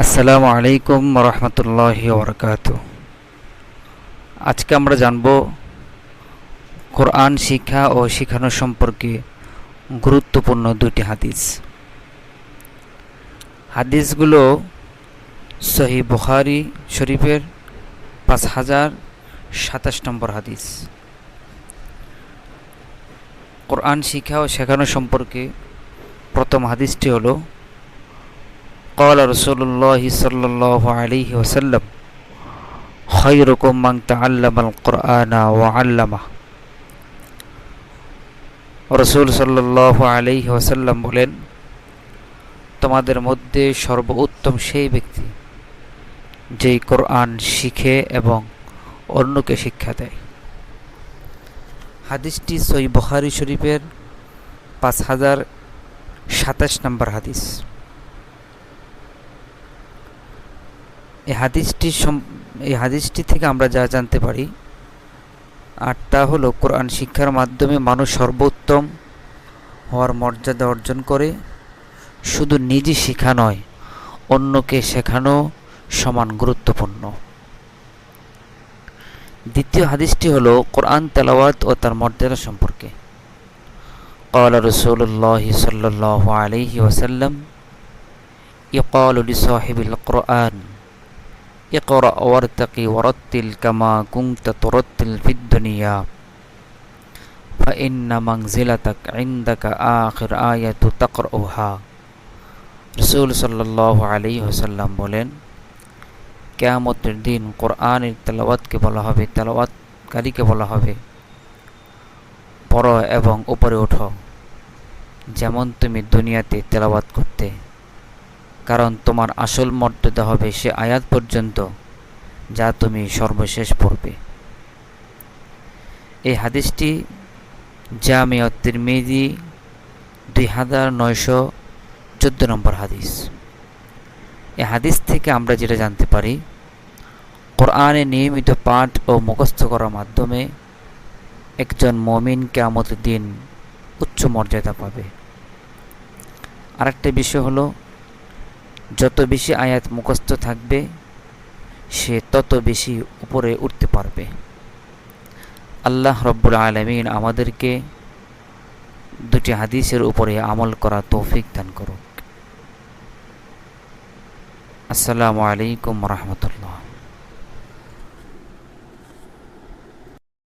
আসসালামু আলাইকুম রহমতুল্লাহি ওবরকাতুহ। আজকে আমরা জানব কোরআন শিক্ষা ও শেখানো সম্পর্কে গুরুত্বপূর্ণ দুটি হাদিস। হাদিসগুলো সহিহ বুখারী শরীফের 5027 নম্বর হাদিস। কোরআন শিক্ষা ও শেখানো সম্পর্কে প্রথম হাদিসটি হলো قال رسول الله صلى الله عليه وسلم خيركم من تعلم القرآن وعلمه। রাসূল সাল্লাল্লাহু আলাইহি ওয়াসাল্লাম বলেন, তোমাদের মধ্যে সর্বোত্তম সেই ব্যক্তি যেই কোরআন শিখে এবং অন্যকে শিক্ষা দেয়। হাদিসটি সহিহ বুখারী শরীফের 5027 নম্বর হাদিস। এই হাদিসটি থেকে আমরা যা জানতে পারি আর তা হলো, কোরআন শিক্ষার মাধ্যমে মানুষ সর্বোত্তম হওয়ার মর্যাদা অর্জন করে। শুধু নিজে শেখা নয়, অন্যকে শেখানো সমান গুরুত্বপূর্ণ। দ্বিতীয় হাদিসটি হলো কোরআন তেলাওয়াত ও তার মর্যাদা সম্পর্কে। قال رسول الله صلى الله عليه وسلم يقال لصاحب القرآن اقرأ وارتقي ورتل كما كنت ترتل في الدنيا فإن منزلتك عندك آخر آية تقرأها। রাসূল সাল্লাল্লাহু আলাইহি ওয়াসাল্লাম বলেন, কিয়ামতের দিন কোরআনের তেলাওয়াতকে বলা হবে, তেলাওয়াতকারীকে বলা হবে, পড়ো এবং উপরে ওঠো যেমন তুমি দুনিয়াতে তেলাওয়াত করতে, কারণ তোমার আসল মর্যাদা হবে সে আয়াত পর্যন্ত যা তুমি সর্বশেষ পড়বে। এই হাদিসটি জামিউ তিরমিজি 2914 নম্বর হাদিস। এই হাদিস থেকে আমরা যেটা জানতে পারি, কোরআনে নিয়মিত পাঠ ও মুখস্থ করার মাধ্যমে একজন মুমিন কিয়ামতের দিন উচ্চ মর্যাদা পাবে। আরেকটা বিষয় হলো, যত বেশি আয়াত মুখস্থ থাকবে সে তত বেশি উপরে উঠতে পারবে। আল্লাহ রব্বুল আলামিন আমাদেরকে দুটি হাদিসের উপরে আমল করা তৌফিক দান করুক। আসসালামু আলাইকুম রহমতুল্লাহ।